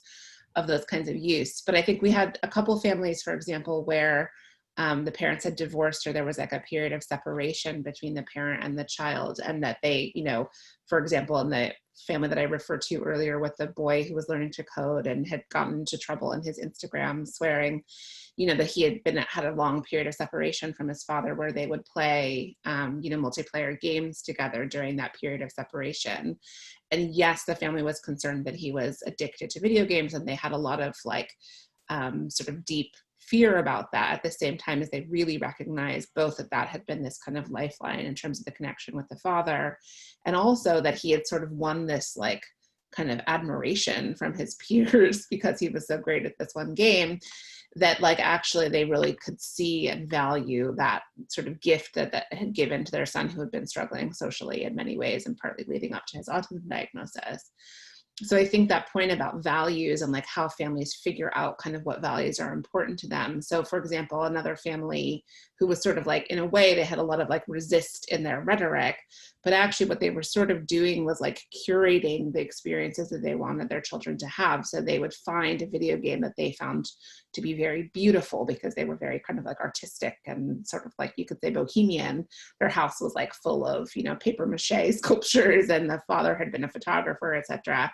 of those kinds of use. But I think we had a couple families, for example, where the parents had divorced, or there was a period of separation between the parent and the child, and that they, for example, in the family that I referred to earlier with the boy who was learning to code and had gotten into trouble in his Instagram swearing, that he had a long period of separation from his father where they would play, multiplayer games together during that period of separation. And yes, the family was concerned that he was addicted to video games, and they had a lot of sort of deep fear about that, at the same time as they really recognized both that had been this kind of lifeline in terms of the connection with the father, and also that he had sort of won this kind of admiration from his peers because he was so great at this one game, that actually they really could see and value that sort of gift that had given to their son, who had been struggling socially in many ways and partly leading up to his autism diagnosis. So I think that point about values and how families figure out kind of what values are important to them. So for example, another family who was sort of in a way, they had a lot of resist in their rhetoric, but actually what they were sort of doing was curating the experiences that they wanted their children to have. So they would find a video game that they found to be very beautiful because they were very kind of artistic and sort of you could say bohemian. Their house was full of, paper mache sculptures, and the father had been a photographer, etc.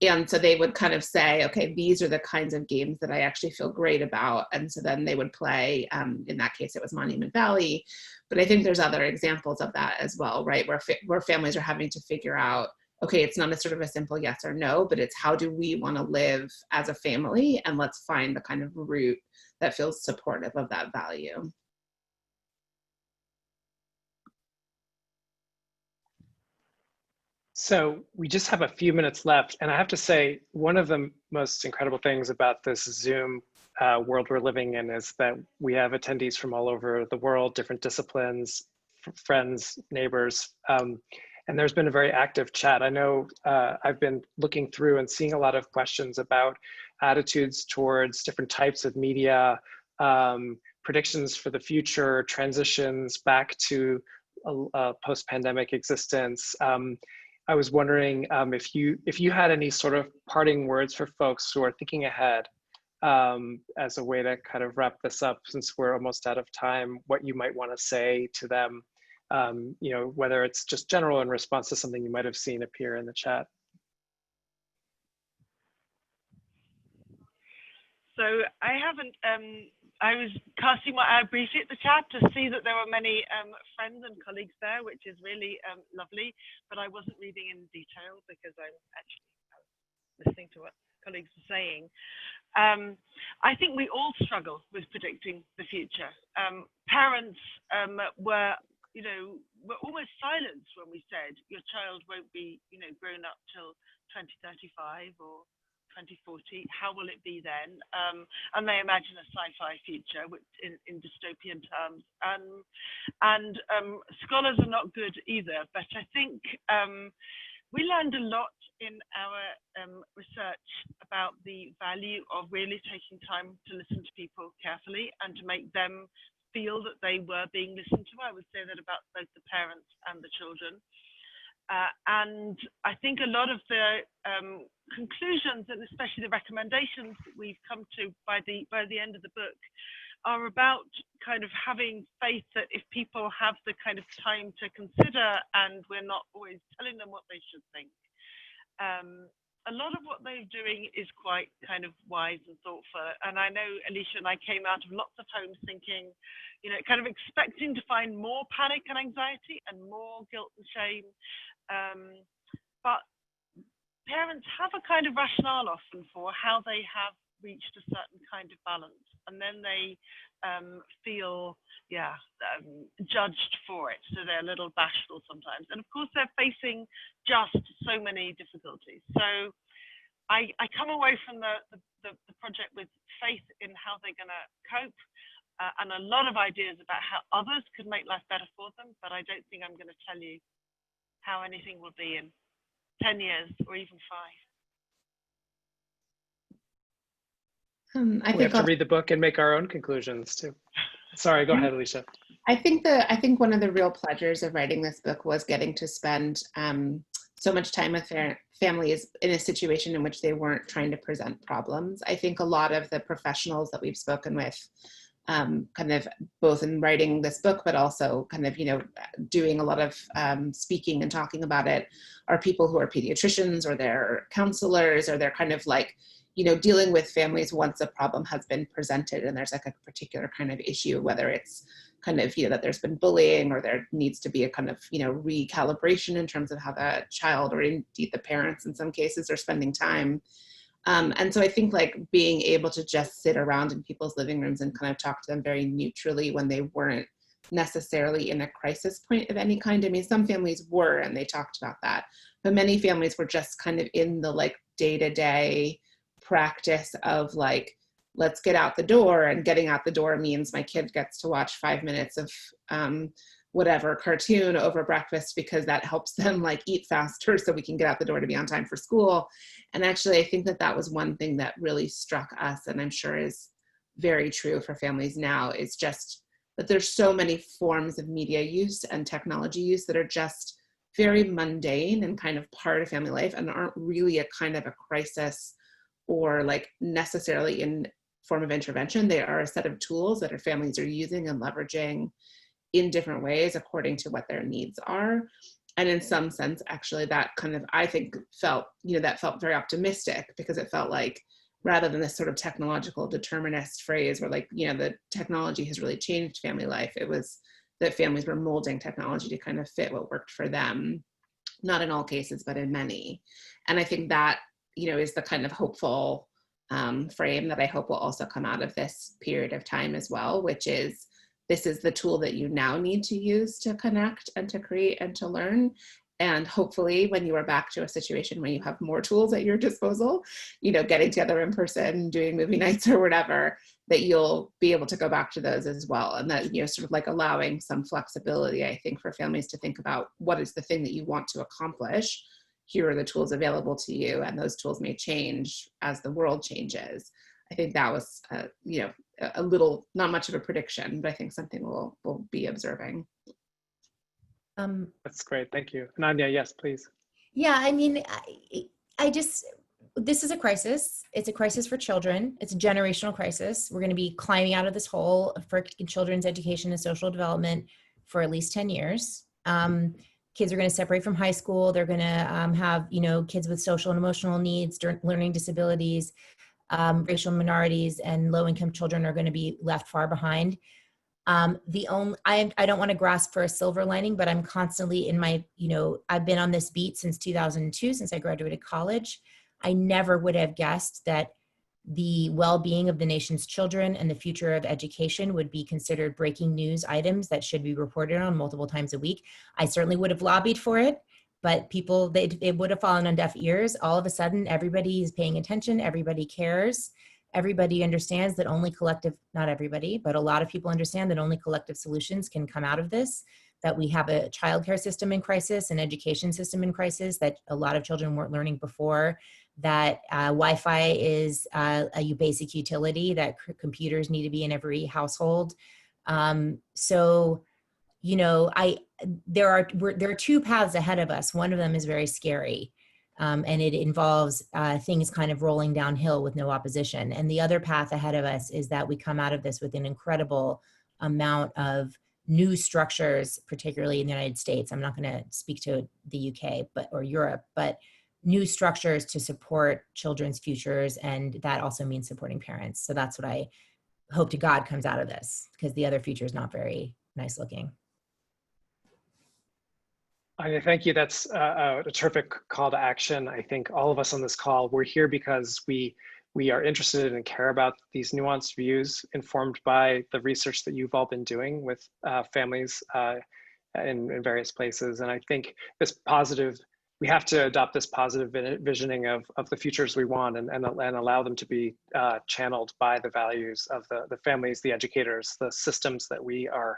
And so they would kind of say, okay, these are the kinds of games that I actually feel great about. And so then they would play, in that case, it was Monument Valley. But I think there's other examples of that as well, right? Where families are having to figure out, okay, it's not a sort of a simple yes or no, but it's how do we want to live as a family? And let's find the kind of root that feels supportive of that value. So we just have a few minutes left, and I have to say, one of the most incredible things about this Zoom world we're living in is that we have attendees from all over the world, different disciplines, friends, neighbors, and there's been a very active chat. I know I've been looking through and seeing a lot of questions about attitudes towards different types of media, predictions for the future, transitions back to a post-pandemic existence. I was wondering if you had any sort of parting words for folks who are thinking ahead, as a way to kind of wrap this up, since we're almost out of time, what you might want to say to them, whether it's just general in response to something you might have seen appear in the chat. So I haven't, I was casting my eye briefly at the chat to see that there were many friends and colleagues there, which is really lovely, but I wasn't reading in detail because I'm actually listening to what colleagues are saying. I think we all struggle with predicting the future. Parents were, were almost silenced when we said your child won't be, grown up till 2035 or 2040. How will it be then? And they imagine a sci-fi future, which in dystopian terms. And scholars are not good either, but I think we learned a lot in our research about the value of really taking time to listen to people carefully and to make them feel that they were being listened to. I would say that about both the parents and the children. And I think a lot of the conclusions and especially the recommendations that we've come to by the end of the book are about kind of having faith that if people have the kind of time to consider and we're not always telling them what they should think, a lot of what they're doing is quite kind of wise and thoughtful. And I know Alicia and I came out of lots of homes thinking, kind of expecting to find more panic and anxiety and more guilt and shame. But parents have a kind of rationale often for how they have reached a certain kind of balance, and then they feel judged for it, so they're a little bashful sometimes, and of course they're facing just so many difficulties. So I come away from the project with faith in how they're going to cope, and a lot of ideas about how others could make life better for them, but I don't think I'm going to tell you how anything will be in 10 years or even 5. We have to read the book and make our own conclusions too. Sorry, go ahead, Alicia. I think one of the real pleasures of writing this book was getting to spend so much time with their families in a situation in which they weren't trying to present problems. I think a lot of the professionals that we've spoken with, kind of both in writing this book, but also kind of, doing a lot of speaking and talking about it, are people who are pediatricians or they're counselors, or they're kind of like, dealing with families once a problem has been presented and there's like a particular kind of issue, whether it's kind of, that there's been bullying or there needs to be a kind of, recalibration in terms of how the child or indeed the parents in some cases are spending time. And so I think like being able to just sit around in people's living rooms and kind of talk to them very neutrally when they weren't necessarily in a crisis point of any kind. I mean, some families were, and they talked about that, but many families were just kind of in the like day-to-day practice of like, let's get out the door, and getting out the door means my kid gets to watch 5 minutes of whatever cartoon over breakfast because that helps them like eat faster so we can get out the door to be on time for school. And actually, I think that was one thing that really struck us, and I'm sure is very true for families now, is just that there's so many forms of media use and technology use that are just very mundane and kind of part of family life and aren't really a kind of a crisis or like necessarily in form of intervention. They are a set of tools that our families are using and leveraging in different ways according to what their needs are. And in some sense, actually, that kind of, I think, felt very optimistic, because it felt like, rather than this sort of technological determinist phrase where like, the technology has really changed family life, it was that families were molding technology to kind of fit what worked for them, not in all cases, but in many. And I think that, is the kind of hopeful frame that I hope will also come out of this period of time as well, which is, this is the tool that you now need to use to connect and to create and to learn. And hopefully when you are back to a situation where you have more tools at your disposal, getting together in person, doing movie nights or whatever, that you'll be able to go back to those as well. And that, sort of like allowing some flexibility, I think, for families to think about what is the thing that you want to accomplish. Here are the tools available to you, and those tools may change as the world changes. I think that was, a little, not much of a prediction, but I think something we'll be observing. That's great, thank you. And Anya, yes, please. Yeah, I mean, this is a crisis. It's a crisis for children. It's a generational crisis. We're going to be climbing out of this hole for children's education and social development for at least 10 years. Kids are going to separate from high school. They're going to have, kids with social and emotional needs, learning disabilities. racial minorities and low-income children are going to be left far behind. I don't want to grasp for a silver lining, but I'm constantly in my, I've been on this beat since 2002, since I graduated college. I never would have guessed that the well-being of the nation's children and the future of education would be considered breaking news items that should be reported on multiple times a week. I certainly would have lobbied for it, but it would have fallen on deaf ears. All of a sudden, everybody is paying attention. Everybody cares. Everybody understands that not everybody, but a lot of people understand that only collective solutions can come out of this, that we have a childcare system in crisis, an education system in crisis, that a lot of children weren't learning before, that Wi-Fi is a basic utility, that computers need to be in every household. So, there are two paths ahead of us. One of them is very scary, and it involves things kind of rolling downhill with no opposition. And the other path ahead of us is that we come out of this with an incredible amount of new structures, particularly in the United States. I'm not going to speak to the UK or Europe, but new structures to support children's futures, and that also means supporting parents. So that's what I hope to God comes out of this, because the other future is not very nice looking. Anya, thank you. That's a terrific call to action. I think all of us on this call, we're here because we are interested and care about these nuanced views informed by the research that you've all been doing with families in various places. And I think we have to adopt this positive visioning of the futures we want and allow them to be channeled by the values of the families, the educators, the systems that we are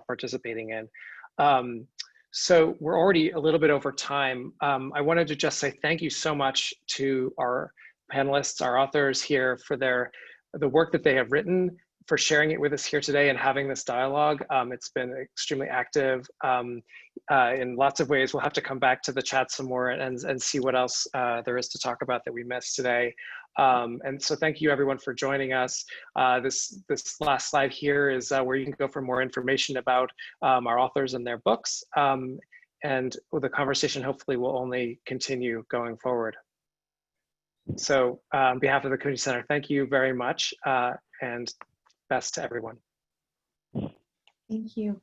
participating in. So we're already a little bit over time. I wanted to just say thank you so much to our panelists, our authors here for the work that they have written, for sharing it with us here today and having this dialogue. It's been extremely active in lots of ways. We'll have to come back to the chat some more and see what else there is to talk about that we missed today. And so thank you everyone for joining us. This last slide here is where you can go for more information about our authors and their books. And the conversation hopefully will only continue going forward. So on behalf of the Cooney Center, thank you very much and best to everyone. Thank you.